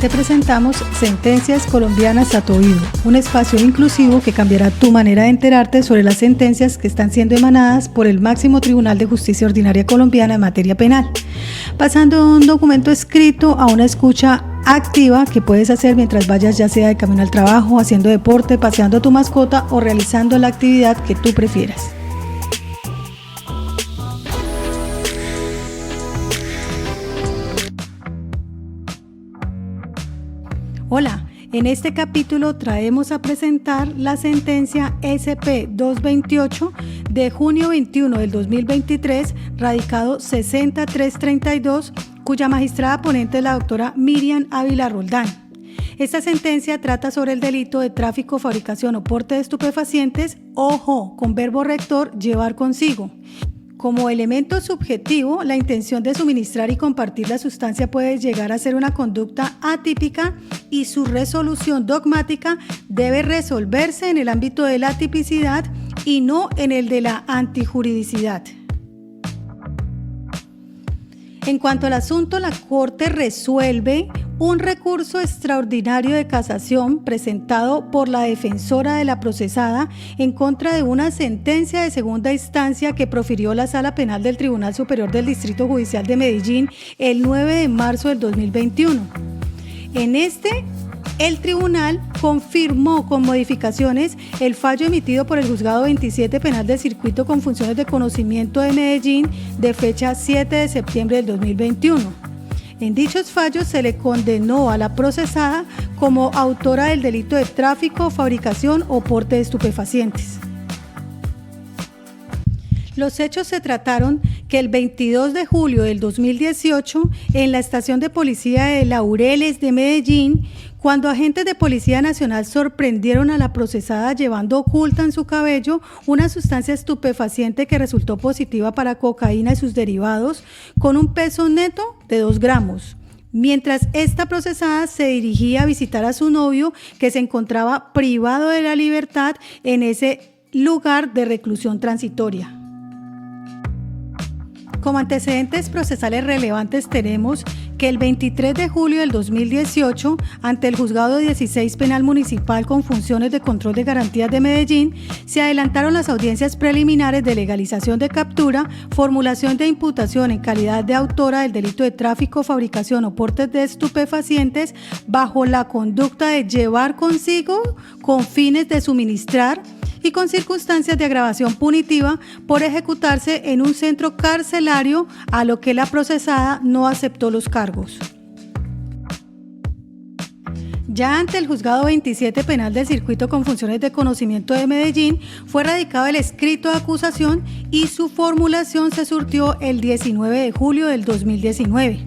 te presentamos Sentencias Colombianas a tu oído, un espacio inclusivo que cambiará tu manera de enterarte sobre las sentencias que están siendo emanadas por el máximo Tribunal de Justicia Ordinaria Colombiana en materia penal, pasando de un documento escrito a una escucha activa que puedes hacer mientras vayas, ya sea de camino al trabajo, haciendo deporte, paseando a tu mascota o realizando la actividad que tú prefieras. Hola, en este capítulo traemos a presentar la sentencia SP-228 de junio 21 del 2023, radicado 60332, cuya magistrada ponente es la doctora Miriam Ávila Roldán. Esta sentencia trata sobre el delito de tráfico, fabricación o porte de estupefacientes, ojo, con verbo rector, llevar consigo. Como elemento subjetivo, la intención de suministrar y compartir la sustancia puede llegar a ser una conducta atípica y su resolución dogmática debe resolverse en el ámbito de la tipicidad y no en el de la antijuridicidad. En cuanto al asunto, la Corte resuelve un recurso extraordinario de casación presentado por la defensora de la procesada en contra de una sentencia de segunda instancia que profirió la Sala Penal del Tribunal Superior del Distrito Judicial de Medellín el 9 de marzo del 2021. En el tribunal confirmó con modificaciones el fallo emitido por el Juzgado 27 Penal del Circuito con funciones de conocimiento de Medellín de fecha 7 de septiembre del 2021. En dichos fallos se le condenó a la procesada como autora del delito de tráfico, fabricación o porte de estupefacientes. Los hechos se trataron que el 22 de julio del 2018, en la estación de policía de Laureles de Medellín, cuando agentes de Policía Nacional sorprendieron a la procesada llevando oculta en su cabello una sustancia estupefaciente que resultó positiva para cocaína y sus derivados, con un peso neto de 2 gramos, mientras esta procesada se dirigía a visitar a su novio que se encontraba privado de la libertad en ese lugar de reclusión transitoria. Como antecedentes procesales relevantes tenemos que el 23 de julio del 2018, ante el Juzgado 16 Penal Municipal con funciones de control de garantías de Medellín, se adelantaron las audiencias preliminares de legalización de captura, formulación de imputación en calidad de autora del delito de tráfico, fabricación o porte de estupefacientes bajo la conducta de llevar consigo con fines de suministrar y con circunstancias de agravación punitiva por ejecutarse en un centro carcelario, a lo que la procesada no aceptó los cargos. Ya ante el Juzgado 27 Penal del Circuito con funciones de conocimiento de Medellín, fue radicado el escrito de acusación y su formulación se surtió el 19 de julio del 2019.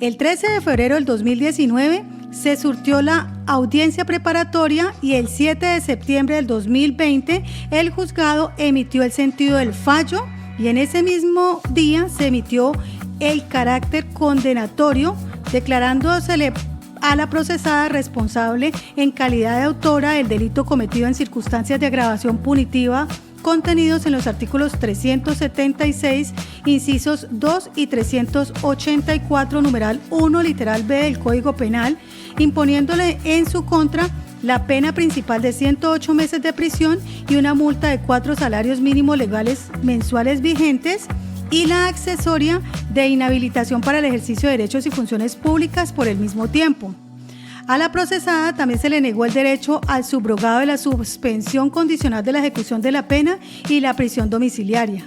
El 13 de febrero del 2019 se surtió la audiencia preparatoria y el 7 de septiembre del 2020 el juzgado emitió el sentido del fallo y en ese mismo día se emitió el carácter condenatorio, declarándosele a la procesada responsable en calidad de autora del delito cometido en circunstancias de agravación punitiva contenidos en los artículos 376, incisos 2 y 384, numeral 1, literal B del Código Penal, imponiéndole en su contra la pena principal de 108 meses de prisión y una multa de 4 salarios mínimos legales mensuales vigentes y la accesoria de inhabilitación para el ejercicio de derechos y funciones públicas por el mismo tiempo. A la procesada también se le negó el derecho al subrogado de la suspensión condicional de la ejecución de la pena y la prisión domiciliaria.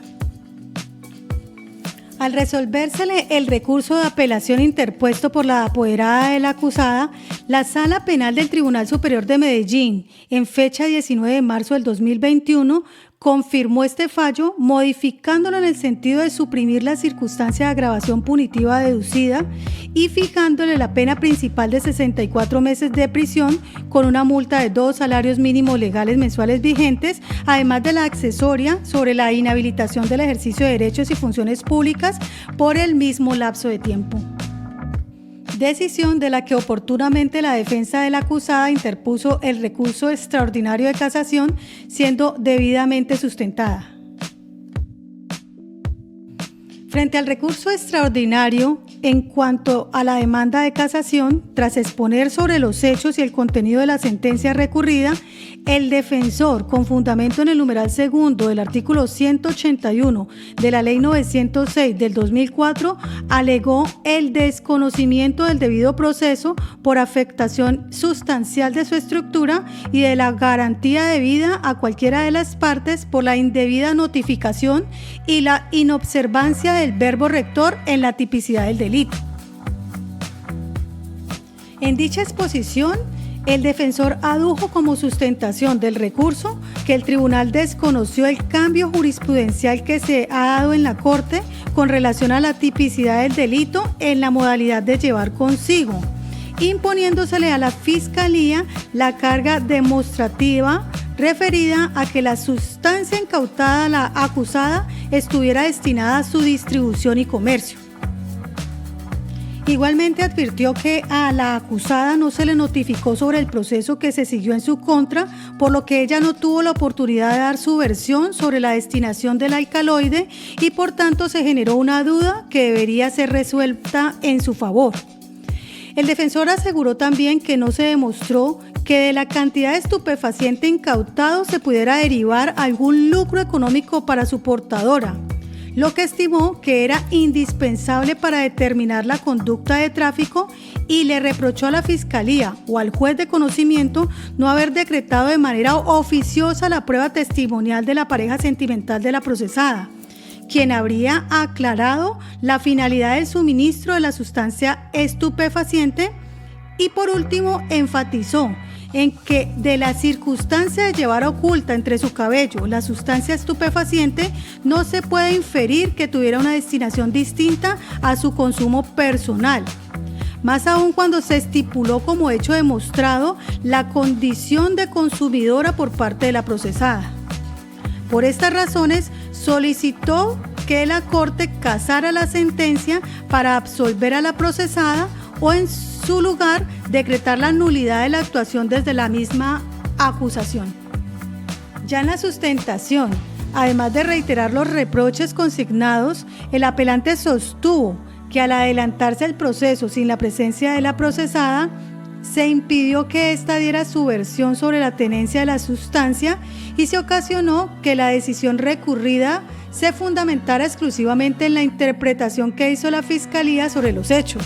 Al resolvérsele el recurso de apelación interpuesto por la apoderada de la acusada, la Sala Penal del Tribunal Superior de Medellín, en fecha 19 de marzo del 2021, confirmó este fallo, modificándolo en el sentido de suprimir la circunstancia de agravación punitiva deducida y fijándole la pena principal de 64 meses de prisión con una multa de 2 salarios mínimos legales mensuales vigentes, además de la accesoria sobre la inhabilitación del ejercicio de derechos y funciones públicas por el mismo lapso de tiempo. Decisión de la que oportunamente la defensa de la acusada interpuso el recurso extraordinario de casación, siendo debidamente sustentada. Frente al recurso extraordinario, En cuanto a la demanda de casación, tras exponer sobre los hechos y el contenido de la sentencia recurrida, el defensor, con fundamento en el numeral segundo del artículo 181 de la Ley 906 del 2004, alegó el desconocimiento del debido proceso por afectación sustancial de su estructura y de la garantía debida a cualquiera de las partes por la indebida notificación y la inobservancia del verbo rector en la tipicidad del delito. En dicha exposición, el defensor adujo como sustentación del recurso que el tribunal desconoció el cambio jurisprudencial que se ha dado en la Corte con relación a la tipicidad del delito en la modalidad de llevar consigo, imponiéndosele a la Fiscalía la carga demostrativa referida a que la sustancia incautada a la acusada estuviera destinada a su distribución y comercio. Igualmente advirtió que a la acusada no se le notificó sobre el proceso que se siguió en su contra, por lo que ella no tuvo la oportunidad de dar su versión sobre la destinación del alcaloide y por tanto se generó una duda que debería ser resuelta en su favor. El defensor aseguró también que no se demostró que de la cantidad de estupefaciente incautado se pudiera derivar algún lucro económico para su portadora, lo que estimó que era indispensable para determinar la conducta de tráfico y le reprochó a la Fiscalía o al juez de conocimiento no haber decretado de manera oficiosa la prueba testimonial de la pareja sentimental de la procesada, quien habría aclarado la finalidad del suministro de la sustancia estupefaciente y por último enfatizó en que de la circunstancia de llevar oculta entre su cabello la sustancia estupefaciente no se puede inferir que tuviera una destinación distinta a su consumo personal, más aún cuando se estipuló como hecho demostrado la condición de consumidora por parte de la procesada. Por estas razones, solicitó que la Corte casara la sentencia para absolver a la procesada o en su lugar decretar la nulidad de la actuación desde la misma acusación. Ya en la sustentación, además de reiterar los reproches consignados, el apelante sostuvo que al adelantarse el proceso sin la presencia de la procesada, se impidió que ésta diera su versión sobre la tenencia de la sustancia y se ocasionó que la decisión recurrida se fundamentara exclusivamente en la interpretación que hizo la Fiscalía sobre los hechos.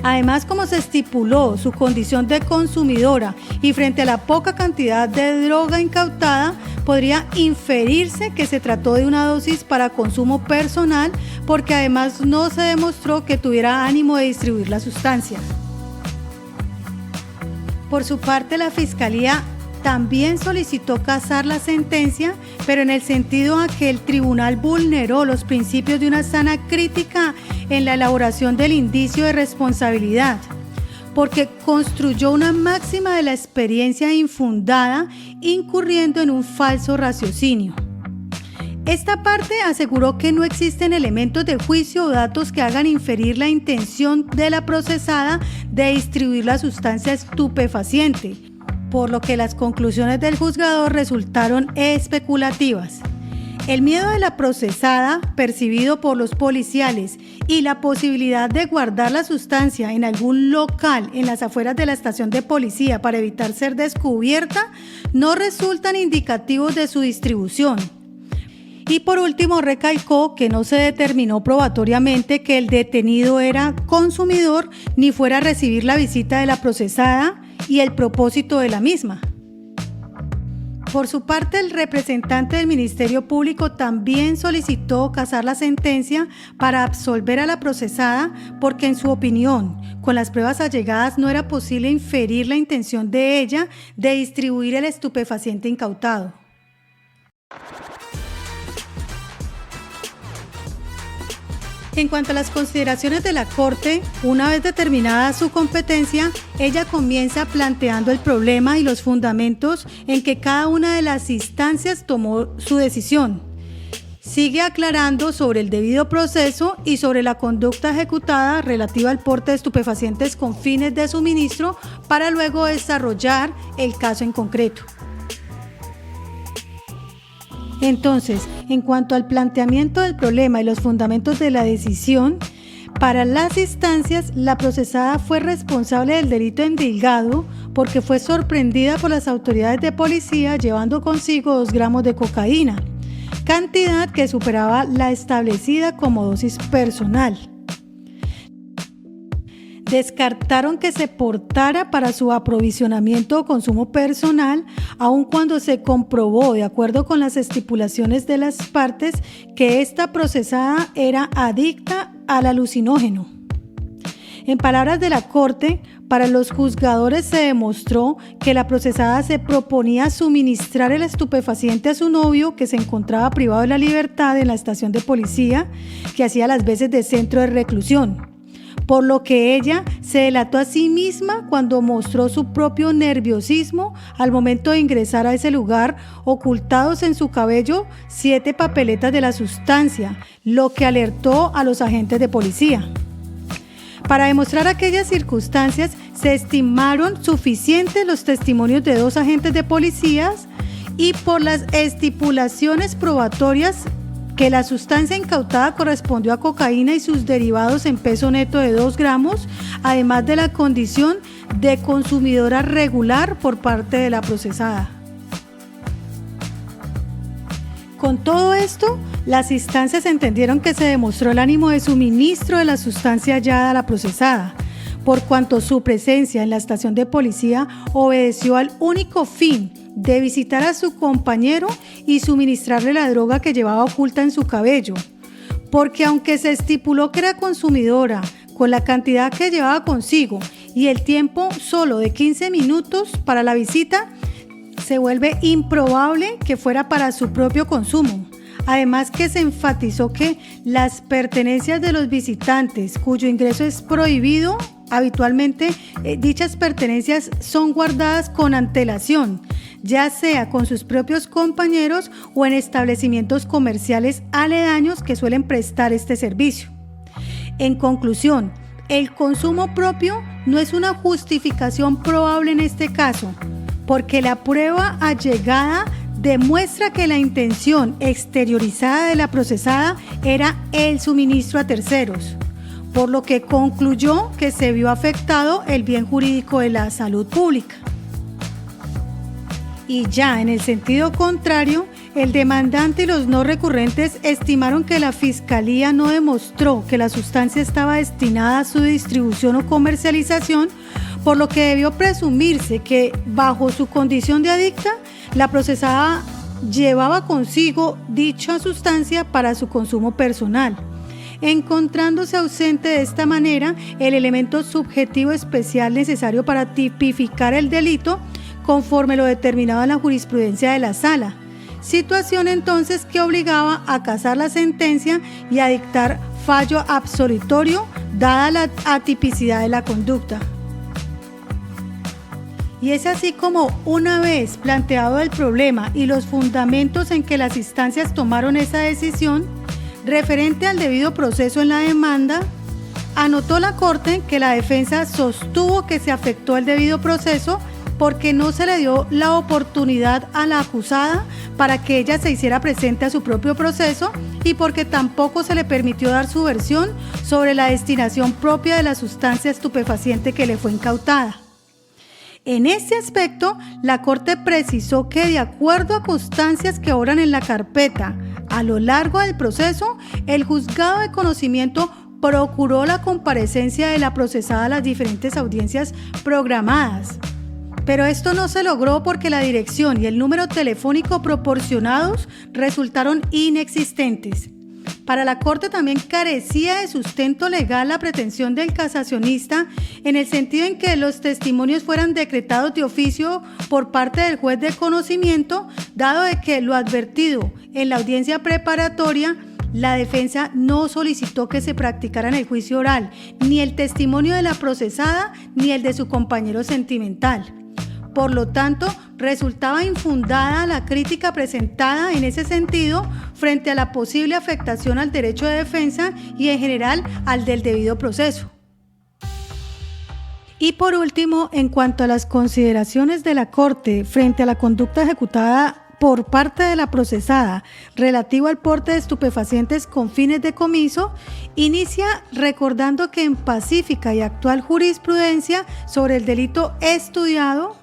Además, como se estipuló su condición de consumidora y frente a la poca cantidad de droga incautada, podría inferirse que se trató de una dosis para consumo personal, porque además no se demostró que tuviera ánimo de distribuir la sustancia. Por su parte, la Fiscalía también solicitó casar la sentencia, pero en el sentido a que el tribunal vulneró los principios de una sana crítica en la elaboración del indicio de responsabilidad, porque construyó una máxima de la experiencia infundada, incurriendo en un falso raciocinio. Esta parte aseguró que no existen elementos de juicio o datos que hagan inferir la intención de la procesada de distribuir la sustancia estupefaciente, por lo que las conclusiones del juzgador resultaron especulativas. El miedo de la procesada, percibido por los policiales, y la posibilidad de guardar la sustancia en algún local en las afueras de la estación de policía para evitar ser descubierta, no resultan indicativos de su distribución. Y por último, recalcó que no se determinó probatoriamente que el detenido era consumidor ni fuera a recibir la visita de la procesada y el propósito de la misma. Por su parte, el representante del Ministerio Público también solicitó casar la sentencia para absolver a la procesada porque, en su opinión, con las pruebas allegadas no era posible inferir la intención de ella de distribuir el estupefaciente incautado. En cuanto a las consideraciones de la Corte, una vez determinada su competencia, ella comienza planteando el problema y los fundamentos en que cada una de las instancias tomó su decisión. Sigue aclarando sobre el debido proceso y sobre la conducta ejecutada relativa al porte de estupefacientes con fines de suministro para luego desarrollar el caso en concreto. Entonces, en cuanto al planteamiento del problema y los fundamentos de la decisión, Para las instancias, la procesada fue responsable del delito endilgado porque fue sorprendida por las autoridades de policía llevando consigo 2 gramos de cocaína, cantidad que superaba la establecida como dosis personal. Descartaron que se portara para su aprovisionamiento o consumo personal, aun cuando se comprobó, de acuerdo con las estipulaciones de las partes, que esta procesada era adicta al alucinógeno. En palabras de la Corte, para los juzgadores se demostró que la procesada se proponía suministrar el estupefaciente a su novio, que se encontraba privado de la libertad en la estación de policía, que hacía las veces de centro de reclusión, por lo que ella se delató a sí misma cuando mostró su propio nerviosismo al momento de ingresar a ese lugar, ocultados en su cabello 7 papeletas de la sustancia, lo que alertó a los agentes de policía. Para demostrar aquellas circunstancias, se estimaron suficientes los testimonios de 2 agentes de policías y por las estipulaciones probatorias que la sustancia incautada correspondió a cocaína y sus derivados en peso neto de 2 gramos, además de la condición de consumidora regular por parte de la procesada. Con todo esto, las instancias entendieron que se demostró el ánimo de suministro de la sustancia hallada a la procesada, por cuanto su presencia en la estación de policía obedeció al único fin de visitar a su compañero y suministrarle la droga que llevaba oculta en su cabello, porque aunque se estipuló que era consumidora con la cantidad que llevaba consigo y el tiempo solo de 15 minutos para la visita, se vuelve improbable que fuera para su propio consumo. Además que se enfatizó que las pertenencias de los visitantes cuyo ingreso es prohibido, habitualmente dichas pertenencias son guardadas con antelación, ya sea con sus propios compañeros o en establecimientos comerciales aledaños que suelen prestar este servicio. En conclusión, el consumo propio no es una justificación probable en este caso, porque la prueba allegada demuestra que la intención exteriorizada de la procesada era el suministro a terceros, por lo que concluyó que se vio afectado el bien jurídico de la salud pública. Y ya en el sentido contrario, el demandante y los no recurrentes estimaron que la Fiscalía no demostró que la sustancia estaba destinada a su distribución o comercialización, por lo que debió presumirse que, bajo su condición de adicta, la procesada llevaba consigo dicha sustancia para su consumo personal, encontrándose ausente de esta manera el elemento subjetivo especial necesario para tipificar el delito conforme lo determinaba la jurisprudencia de la Sala, situación entonces que obligaba a casar la sentencia y a dictar fallo absolutorio dada la atipicidad de la conducta. Y es así como, una vez planteado el problema y los fundamentos en que las instancias tomaron esa decisión, referente al debido proceso en la demanda, anotó la Corte que la defensa sostuvo que se afectó el debido proceso porque no se le dio la oportunidad a la acusada para que ella se hiciera presente a su propio proceso y porque tampoco se le permitió dar su versión sobre la destinación propia de la sustancia estupefaciente que le fue incautada. En este aspecto, la Corte precisó que, de acuerdo a constancias que obran en la carpeta, a lo largo del proceso, el juzgado de conocimiento procuró la comparecencia de la procesada a las diferentes audiencias programadas. Pero esto no se logró porque la dirección y el número telefónico proporcionados resultaron inexistentes. Para la Corte también carecía de sustento legal la pretensión del casacionista en el sentido en que los testimonios fueran decretados de oficio por parte del juez de conocimiento, dado de que lo advertido en la audiencia preparatoria, la defensa no solicitó que se practicara en el juicio oral ni el testimonio de la procesada ni el de su compañero sentimental. Por lo tanto, resultaba infundada la crítica presentada en ese sentido frente a la posible afectación al derecho de defensa y en general al del debido proceso. Y por último, en cuanto a las consideraciones de la Corte frente a la conducta ejecutada por parte de la procesada relativo al porte de estupefacientes con fines de comiso, inicia recordando que en pacífica y actual jurisprudencia sobre el delito estudiado,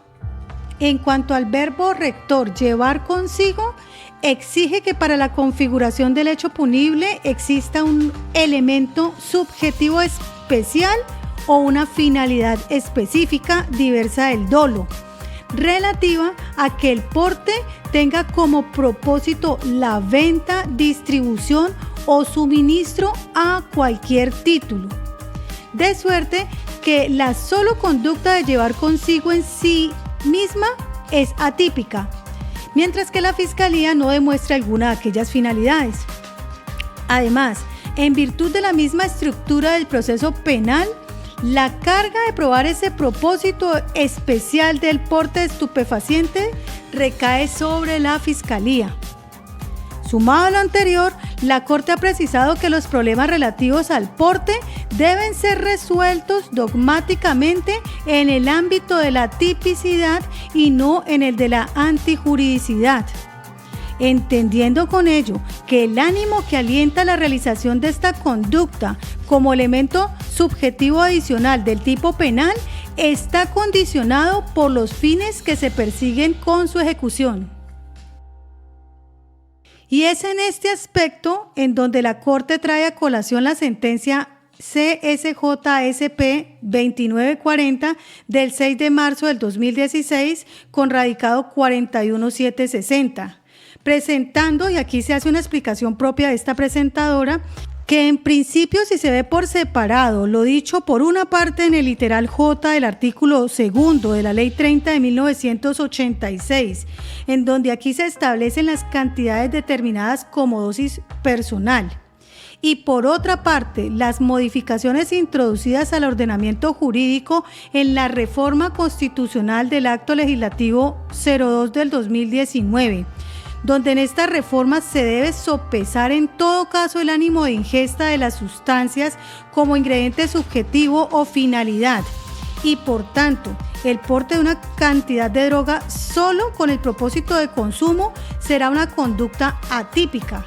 en cuanto al verbo rector llevar consigo, exige que para la configuración del hecho punible exista un elemento subjetivo especial o una finalidad específica diversa del dolo, relativa a que el porte tenga como propósito la venta, distribución o suministro a cualquier título. De suerte que la solo conducta de llevar consigo en sí misma es atípica, mientras que la Fiscalía no demuestra alguna de aquellas finalidades. Además, en virtud de la misma estructura del proceso penal, la carga de probar ese propósito especial del porte de estupefaciente recae sobre la Fiscalía. Sumado a lo anterior, la Corte ha precisado que los problemas relativos al porte deben ser resueltos dogmáticamente en el ámbito de la tipicidad y no en el de la antijuridicidad, entendiendo con ello que el ánimo que alienta la realización de esta conducta como elemento subjetivo adicional del tipo penal está condicionado por los fines que se persiguen con su ejecución. Y es en este aspecto en donde la Corte trae a colación la sentencia CSJSP 2940 del 6 de marzo del 2016 con radicado 41760, presentando, y aquí se hace una explicación propia de esta presentadora, que en principio si se ve por separado lo dicho por una parte en el literal J del artículo 2 de la Ley 30 de 1986, en donde aquí se establecen las cantidades determinadas como dosis personal, y por otra parte las modificaciones introducidas al ordenamiento jurídico en la reforma constitucional del Acto Legislativo 02 del 2019, donde en esta reforma se debe sopesar en todo caso el ánimo de ingesta de las sustancias como ingrediente subjetivo o finalidad, y por tanto el porte de una cantidad de droga solo con el propósito de consumo será una conducta atípica.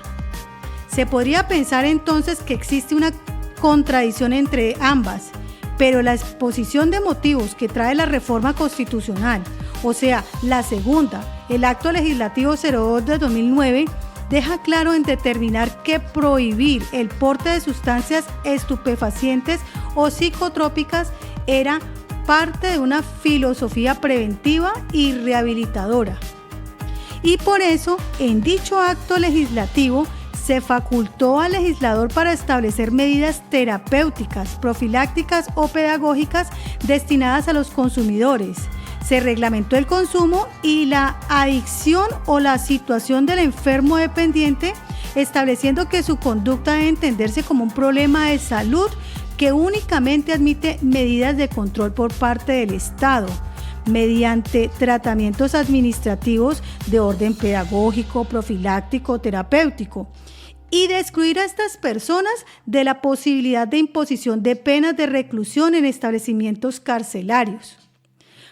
Se podría pensar entonces que existe una contradicción entre ambas, pero la exposición de motivos que trae la reforma constitucional, o sea, la segunda, el Acto Legislativo 02 de 2009, deja claro en determinar que prohibir el porte de sustancias estupefacientes o psicotrópicas era parte de una filosofía preventiva y rehabilitadora. Y por eso, en dicho acto legislativo, se facultó al legislador para establecer medidas terapéuticas, profilácticas o pedagógicas destinadas a los consumidores. Se reglamentó el consumo y la adicción o la situación del enfermo dependiente, estableciendo que su conducta debe entenderse como un problema de salud que únicamente admite medidas de control por parte del Estado, mediante tratamientos administrativos de orden pedagógico, profiláctico, terapéutico, y de excluir a estas personas de la posibilidad de imposición de penas de reclusión en establecimientos carcelarios.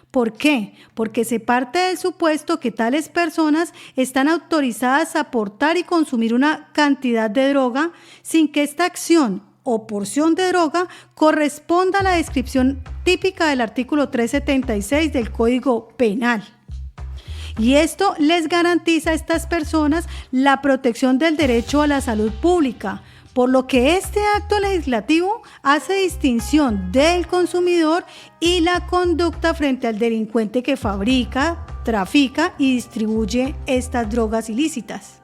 ¿Por qué? Porque se parte del supuesto que tales personas están autorizadas a portar y consumir una cantidad de droga sin que esta acción o porción de droga corresponda a la descripción típica del artículo 376 del Código Penal. Y esto les garantiza a estas personas la protección del derecho a la salud pública, por lo que este acto legislativo hace distinción del consumidor y la conducta frente al delincuente que fabrica, trafica y distribuye estas drogas ilícitas.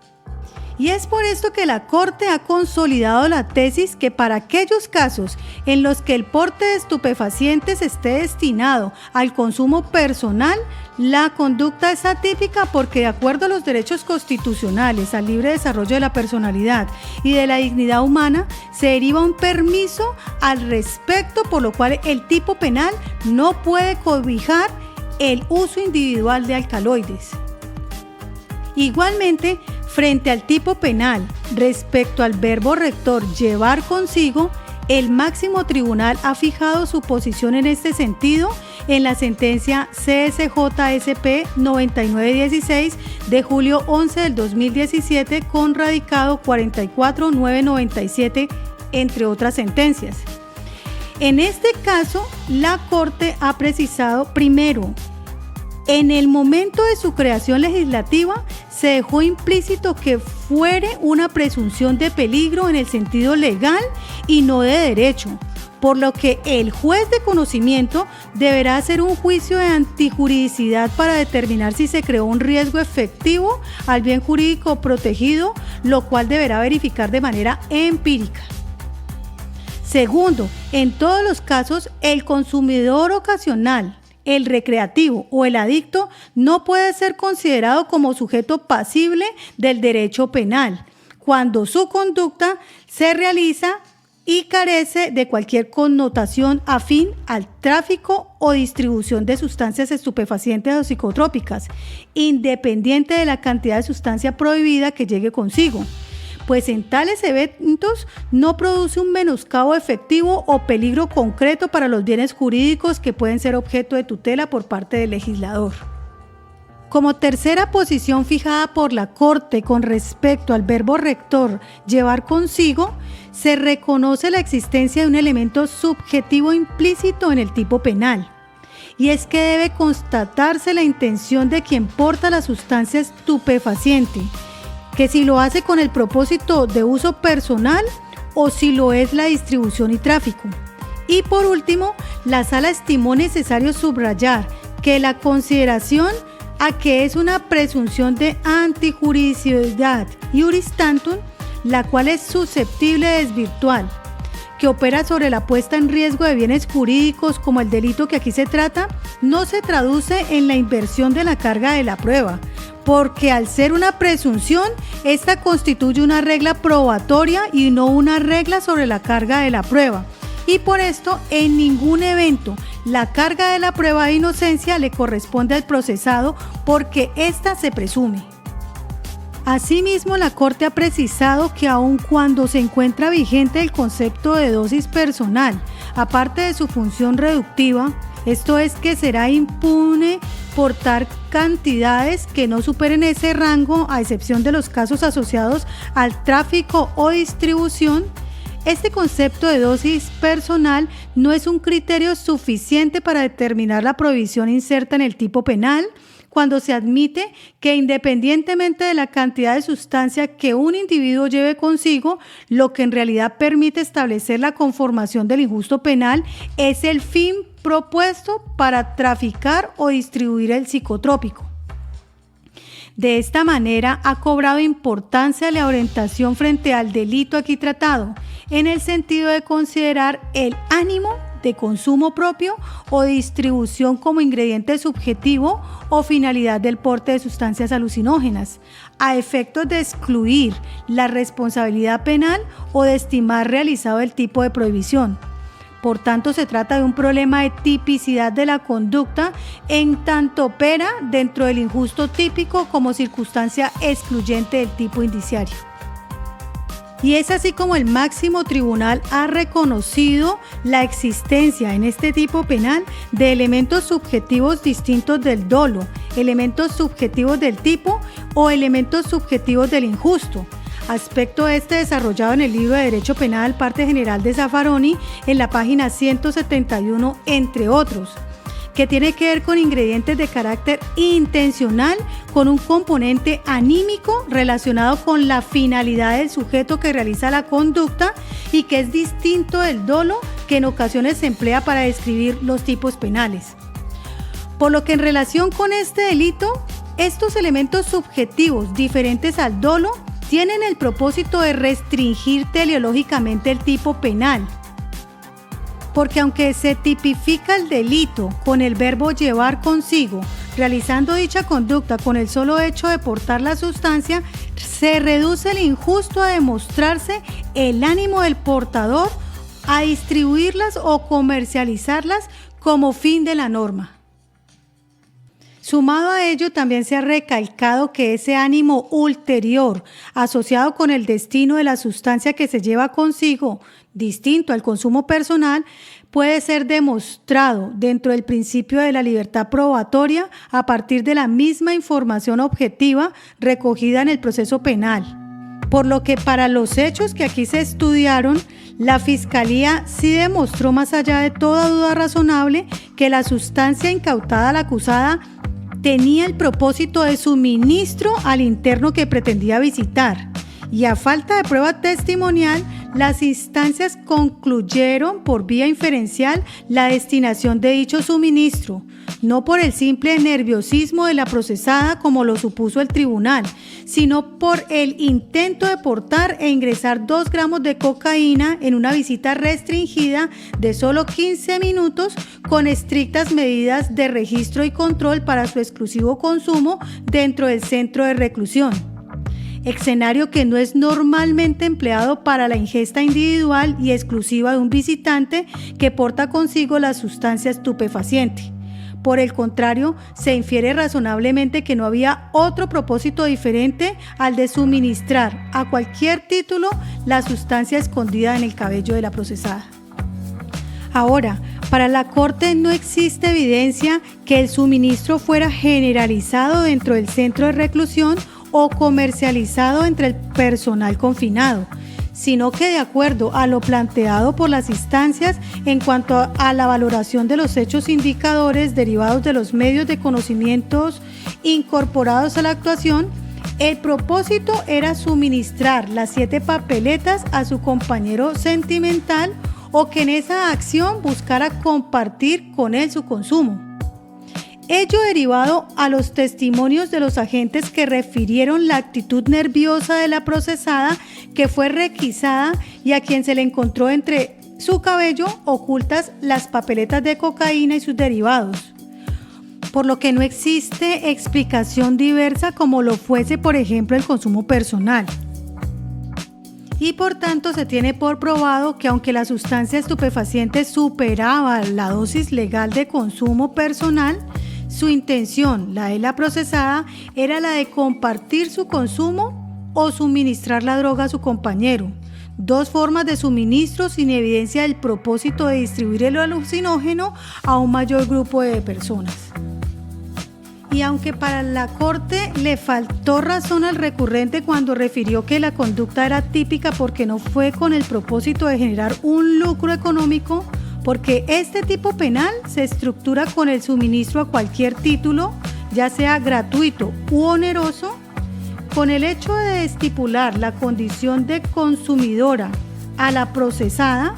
Y es por esto que la Corte ha consolidado la tesis que para aquellos casos en los que el porte de estupefacientes esté destinado al consumo personal, la conducta es atípica porque de acuerdo a los derechos constitucionales al libre desarrollo de la personalidad y de la dignidad humana, se deriva un permiso al respecto, por lo cual el tipo penal no puede cobijar el uso individual de alcaloides. Igualmente, frente al tipo penal, respecto al verbo rector llevar consigo, el máximo tribunal ha fijado su posición en este sentido en la sentencia CSJSP 9916 de julio 11 del 2017 con radicado 44997, entre otras sentencias. En este caso, la Corte ha precisado primero, en el momento de su creación legislativa se dejó implícito que fuere una presunción de peligro en el sentido legal y no de derecho, por lo que el juez de conocimiento deberá hacer un juicio de antijuridicidad para determinar si se creó un riesgo efectivo al bien jurídico protegido, lo cual deberá verificar de manera empírica. Segundo, en todos los casos, el consumidor ocasional, el recreativo o el adicto no puede ser considerado como sujeto pasible del derecho penal cuando su conducta se realiza y carece de cualquier connotación afín al tráfico o distribución de sustancias estupefacientes o psicotrópicas, independiente de la cantidad de sustancia prohibida que llegue consigo, pues en tales eventos no produce un menoscabo efectivo o peligro concreto para los bienes jurídicos que pueden ser objeto de tutela por parte del legislador. Como tercera posición fijada por la Corte con respecto al verbo rector, llevar consigo, se reconoce la existencia de un elemento subjetivo implícito en el tipo penal, y es que debe constatarse la intención de quien porta la sustancia estupefaciente, que si lo hace con el propósito de uso personal o si lo es la distribución y tráfico. Y por último, la Sala estimó necesario subrayar que la consideración a que es una presunción de antijuridicidad iuris tantum, la cual es susceptible de desvirtuar, que opera sobre la puesta en riesgo de bienes jurídicos como el delito que aquí se trata, no se traduce en la inversión de la carga de la prueba, porque al ser una presunción, esta constituye una regla probatoria y no una regla sobre la carga de la prueba. Y por esto, en ningún evento, la carga de la prueba de inocencia le corresponde al procesado porque ésta se presume. Asimismo, la Corte ha precisado que aun cuando se encuentra vigente el concepto de dosis personal, aparte de su función reductiva, esto es que será impune portar cantidades que no superen ese rango, a excepción de los casos asociados al tráfico o distribución, este concepto de dosis personal no es un criterio suficiente para determinar la prohibición inserta en el tipo penal, cuando se admite que independientemente de la cantidad de sustancia que un individuo lleve consigo, lo que en realidad permite establecer la conformación del injusto penal es el fin propuesto para traficar o distribuir el psicotrópico. De esta manera ha cobrado importancia la orientación frente al delito aquí tratado, en el sentido de considerar el ánimo de consumo propio o distribución como ingrediente subjetivo o finalidad del porte de sustancias alucinógenas, a efectos de excluir la responsabilidad penal o de estimar realizado el tipo de prohibición. Por tanto, se trata de un problema de tipicidad de la conducta en tanto opera dentro del injusto típico como circunstancia excluyente del tipo indiciario. Y es así como el máximo tribunal ha reconocido la existencia en este tipo penal de elementos subjetivos distintos del dolo, elementos subjetivos del tipo o elementos subjetivos del injusto. Aspecto este desarrollado en el libro de Derecho Penal, parte general de Zaffaroni, en la página 171, entre otros, que tiene que ver con ingredientes de carácter intencional, con un componente anímico relacionado con la finalidad del sujeto que realiza la conducta y que es distinto del dolo que en ocasiones se emplea para describir los tipos penales. Por lo que en relación con este delito, estos elementos subjetivos diferentes al dolo tienen el propósito de restringir teleológicamente el tipo penal, porque aunque se tipifica el delito con el verbo llevar consigo, realizando dicha conducta con el solo hecho de portar la sustancia, se reduce el injusto a demostrarse el ánimo del portador a distribuirlas o comercializarlas como fin de la norma. Sumado a ello, también se ha recalcado que ese ánimo ulterior, asociado con el destino de la sustancia que se lleva consigo, distinto al consumo personal, puede ser demostrado dentro del principio de la libertad probatoria a partir de la misma información objetiva recogida en el proceso penal. Por lo que para los hechos que aquí se estudiaron, la Fiscalía sí demostró más allá de toda duda razonable que la sustancia incautada a la acusada tenía el propósito de suministro al interno que pretendía visitar. Y a falta de prueba testimonial, las instancias concluyeron por vía inferencial la destinación de dicho suministro, no por el simple nerviosismo de la procesada como lo supuso el tribunal, sino por el intento de portar e ingresar 2 gramos de cocaína en una visita restringida de solo 15 minutos con estrictas medidas de registro y control para su exclusivo consumo dentro del centro de reclusión. Escenario que no es normalmente empleado para la ingesta individual y exclusiva de un visitante que porta consigo la sustancia estupefaciente. Por el contrario, se infiere razonablemente que no había otro propósito diferente al de suministrar a cualquier título la sustancia escondida en el cabello de la procesada. Ahora, para la Corte no existe evidencia que el suministro fuera generalizado dentro del centro de reclusión o comercializado entre el personal confinado, sino que de acuerdo a lo planteado por las instancias en cuanto a la valoración de los hechos indicadores derivados de los medios de conocimientos incorporados a la actuación, el propósito era suministrar las 7 papeletas a su compañero sentimental o que en esa acción buscara compartir con él su consumo. Ello derivado a los testimonios de los agentes que refirieron la actitud nerviosa de la procesada que fue requisada y a quien se le encontró entre su cabello ocultas las papeletas de cocaína y sus derivados, por lo que no existe explicación diversa como lo fuese, por ejemplo, el consumo personal. Y por tanto se tiene por probado que aunque la sustancia estupefaciente superaba la dosis legal de consumo personal, su intención, la de la procesada, era la de compartir su consumo o suministrar la droga a su compañero. 2 formas de suministro sin evidencia del propósito de distribuir el alucinógeno a un mayor grupo de personas. Y aunque para la Corte le faltó razón al recurrente cuando refirió que la conducta era típica porque no fue con el propósito de generar un lucro económico, porque este tipo penal se estructura con el suministro a cualquier título, ya sea gratuito u oneroso, con el hecho de estipular la condición de consumidora a la procesada,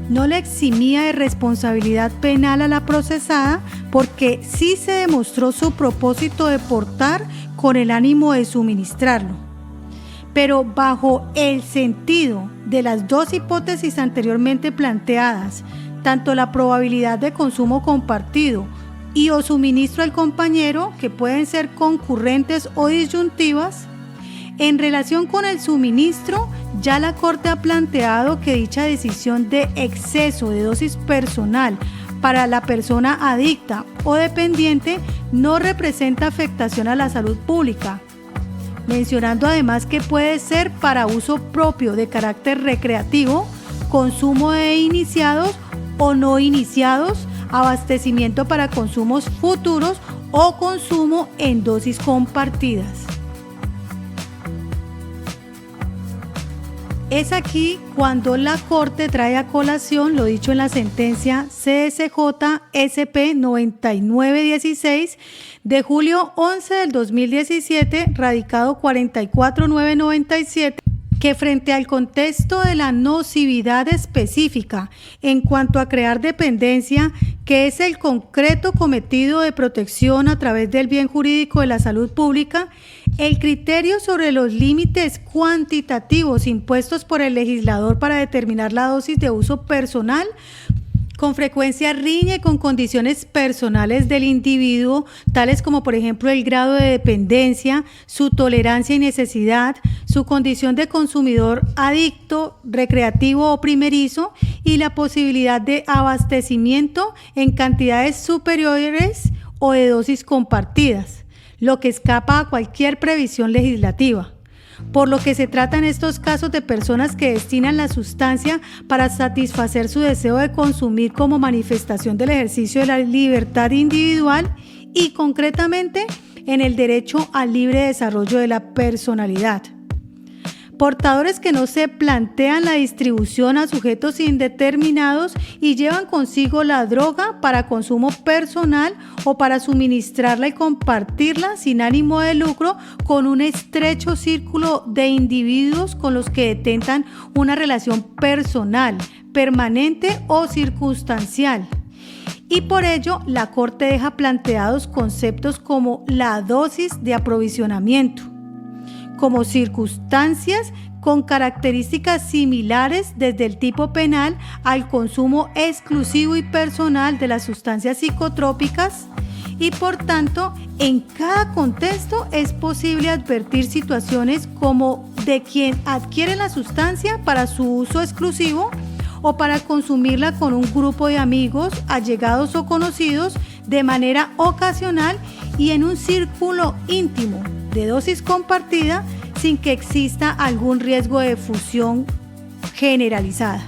no le eximía de responsabilidad penal a la procesada porque sí se demostró su propósito de portar con el ánimo de suministrarlo. Pero bajo el sentido de las 2 hipótesis anteriormente planteadas, tanto la probabilidad de consumo compartido y o suministro al compañero, que pueden ser concurrentes o disyuntivas, en relación con el suministro, ya la Corte ha planteado que dicha decisión de exceso de dosis personal para la persona adicta o dependiente no representa afectación a la salud pública, mencionando además que puede ser para uso propio de carácter recreativo, consumo de iniciados o no iniciados, abastecimiento para consumos futuros o consumo en dosis compartidas. Es aquí cuando la Corte trae a colación lo dicho en la sentencia CSJ SP 9916 de julio 11 del 2017, radicado 44997, que frente al contexto de la nocividad específica en cuanto a crear dependencia, que es el concreto cometido de protección a través del bien jurídico de la salud pública, el criterio sobre los límites cuantitativos impuestos por el legislador para determinar la dosis de uso personal con frecuencia riñe con condiciones personales del individuo, tales como por ejemplo el grado de dependencia, su tolerancia y necesidad, su condición de consumidor adicto, recreativo o primerizo y la posibilidad de abastecimiento en cantidades superiores o de dosis compartidas, lo que escapa a cualquier previsión legislativa. Por lo que se trata en estos casos de personas que destinan la sustancia para satisfacer su deseo de consumir como manifestación del ejercicio de la libertad individual y concretamente en el derecho al libre desarrollo de la personalidad. Portadores que no se plantean la distribución a sujetos indeterminados y llevan consigo la droga para consumo personal o para suministrarla y compartirla sin ánimo de lucro con un estrecho círculo de individuos con los que detentan una relación personal, permanente o circunstancial. Y por ello, la Corte deja planteados conceptos como la dosis de aprovisionamiento, como circunstancias con características similares desde el tipo penal al consumo exclusivo y personal de las sustancias psicotrópicas y por tanto en cada contexto es posible advertir situaciones como de quien adquiere la sustancia para su uso exclusivo o para consumirla con un grupo de amigos, allegados o conocidos de manera ocasional y en un círculo íntimo de dosis compartida sin que exista algún riesgo de fusión generalizada.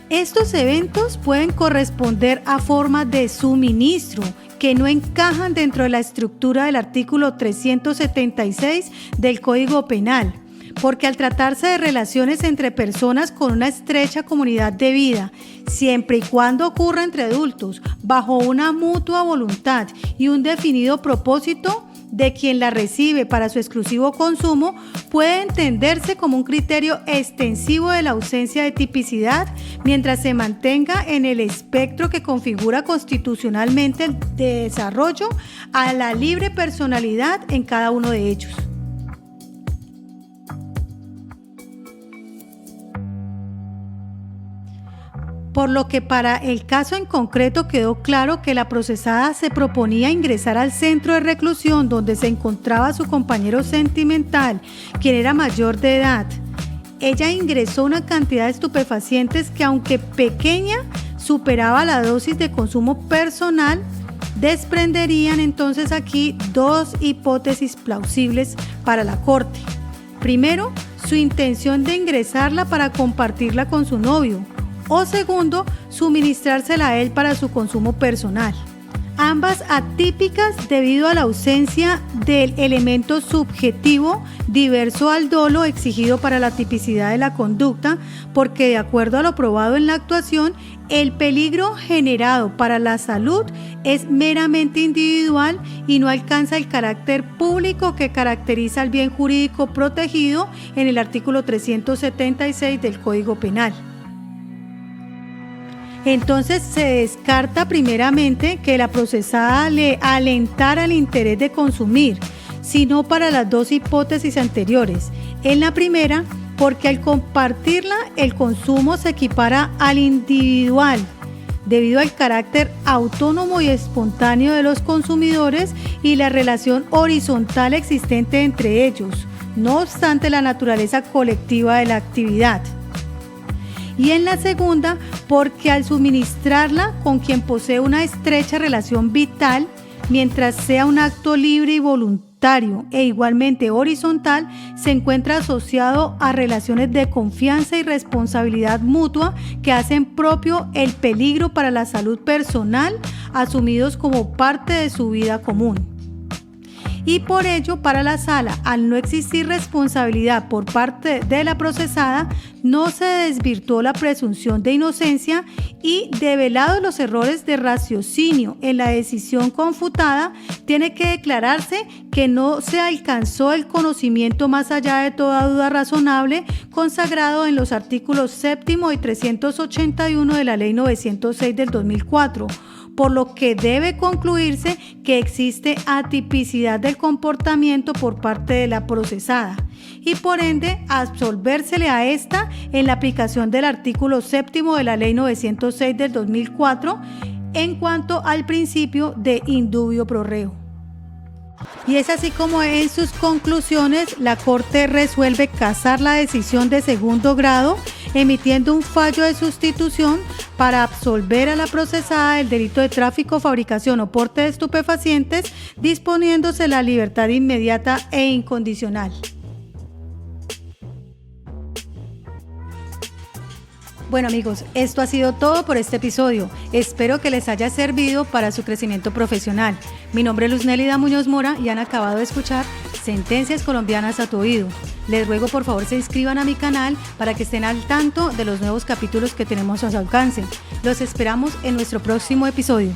Estos eventos pueden corresponder a formas de suministro que no encajan dentro de la estructura del artículo 376 del Código Penal, porque al tratarse de relaciones entre personas con una estrecha comunidad de vida, siempre y cuando ocurra entre adultos, bajo una mutua voluntad y un definido propósito de quien la recibe para su exclusivo consumo, puede entenderse como un criterio extensivo de la ausencia de tipicidad mientras se mantenga en el espectro que configura constitucionalmente el desarrollo a la libre personalidad en cada uno de ellos. Por lo que para el caso en concreto quedó claro que la procesada se proponía ingresar al centro de reclusión donde se encontraba su compañero sentimental, quien era mayor de edad. Ella ingresó una cantidad de estupefacientes que, aunque pequeña, superaba la dosis de consumo personal. Desprenderían entonces aquí dos hipótesis plausibles para la Corte. Primero, su intención de ingresarla para compartirla con su novio. O segundo, suministrársela a él para su consumo personal. Ambas atípicas debido a la ausencia del elemento subjetivo diverso al dolo exigido para la tipicidad de la conducta, porque de acuerdo a lo probado en la actuación, el peligro generado para la salud es meramente individual y no alcanza el carácter público que caracteriza al bien jurídico protegido en el artículo 376 del Código Penal. Entonces se descarta primeramente que la procesada le alentara el interés de consumir, sino para las dos hipótesis anteriores. En la primera, porque al compartirla el consumo se equipara al individual, debido al carácter autónomo y espontáneo de los consumidores y la relación horizontal existente entre ellos, no obstante la naturaleza colectiva de la actividad. Y en la segunda, porque al suministrarla con quien posee una estrecha relación vital, mientras sea un acto libre y voluntario e igualmente horizontal, se encuentra asociado a relaciones de confianza y responsabilidad mutua que hacen propio el peligro para la salud personal, asumidos como parte de su vida común. Y por ello, para la Sala, al no existir responsabilidad por parte de la procesada, no se desvirtuó la presunción de inocencia y, develados los errores de raciocinio en la decisión confutada, tiene que declararse que no se alcanzó el conocimiento más allá de toda duda razonable consagrado en los artículos 7º y 381 de la Ley 906 del 2004, por lo que debe concluirse que existe atipicidad del comportamiento por parte de la procesada y por ende absolvérsele a esta en la aplicación del artículo 7º de la Ley 906 del 2004 en cuanto al principio de indubio pro reo. Y es así como en sus conclusiones la Corte resuelve casar la decisión de segundo grado emitiendo un fallo de sustitución para absolver a la procesada del delito de tráfico, fabricación o porte de estupefacientes, disponiéndose la libertad inmediata e incondicional. Bueno amigos, esto ha sido todo por este episodio. Espero que les haya servido para su crecimiento profesional. Mi nombre es Luz Nélida Muñoz Mora y han acabado de escuchar Sentencias Colombianas a tu oído. Les ruego por favor se inscriban a mi canal para que estén al tanto de los nuevos capítulos que tenemos a su alcance. Los esperamos en nuestro próximo episodio.